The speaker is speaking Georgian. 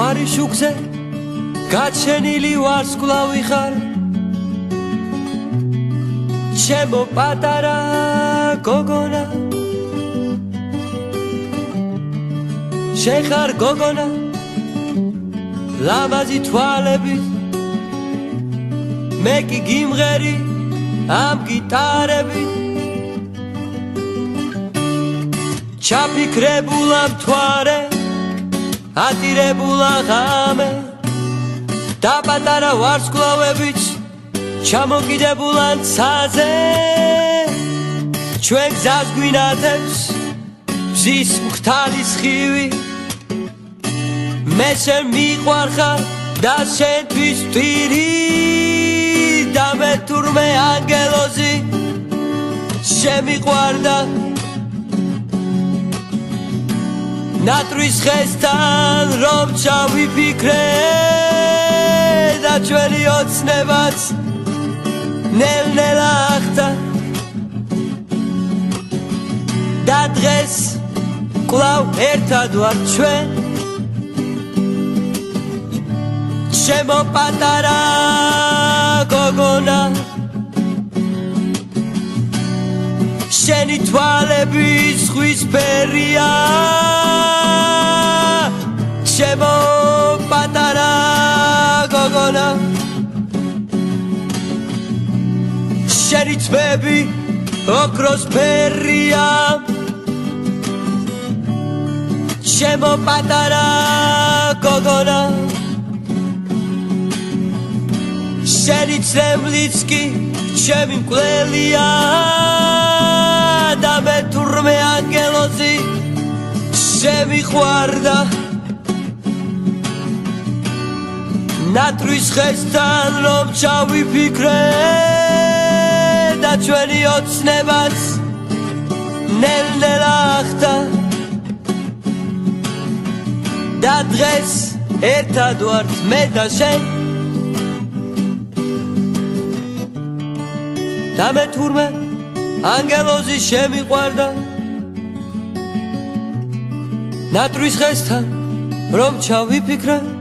მთვარი შუქზე გაჩენილი ვარსკვლავი ხარ ჩემო პატარა გოგონა შენ ხარ გოგონა ლამაზი თვალებით მე კი გიმღერი ამ გიტარებით ჩაფიქრებულა მთვარე ატირებულა ღამე და პატარა ვარსკვლავებით ჩამოკიდებულა ცაზე ჩვენ გზას გვინათებს მზის მხთალის ხივი მე შენ მიყვარხარ და შენთვის ვთვირი და მე თურმე ანგელოზი შემიყვარდა ნატრის ხესთან რომ ჩავიფიქრე და ჩვენი ოცნებაც ნელ-ნელა ახდა და დღეს კვლავ ერთად ვართ ჩვენ ჩემო პატარა გოგონა შენი თვალები ზღვისფერია ჩემო პატარა გოგონა შენი თმები ოქროსფერია ჩემო პატარა გოგონა შენი ცრემლიც კი ჩემი მკვლელია და მე თურმე ანგელოზი შემიყვარდა ნატრის ხესთან რომ ჩავიფიქრე და ჩვენი ოცნებაც ნელ-ნელა ახდა და დღეს ერთად ვართ მე და შენ და მე თურმე ანგელოზი შემიყვარდა ნატრის ხესთან რომ ჩავიფიქრე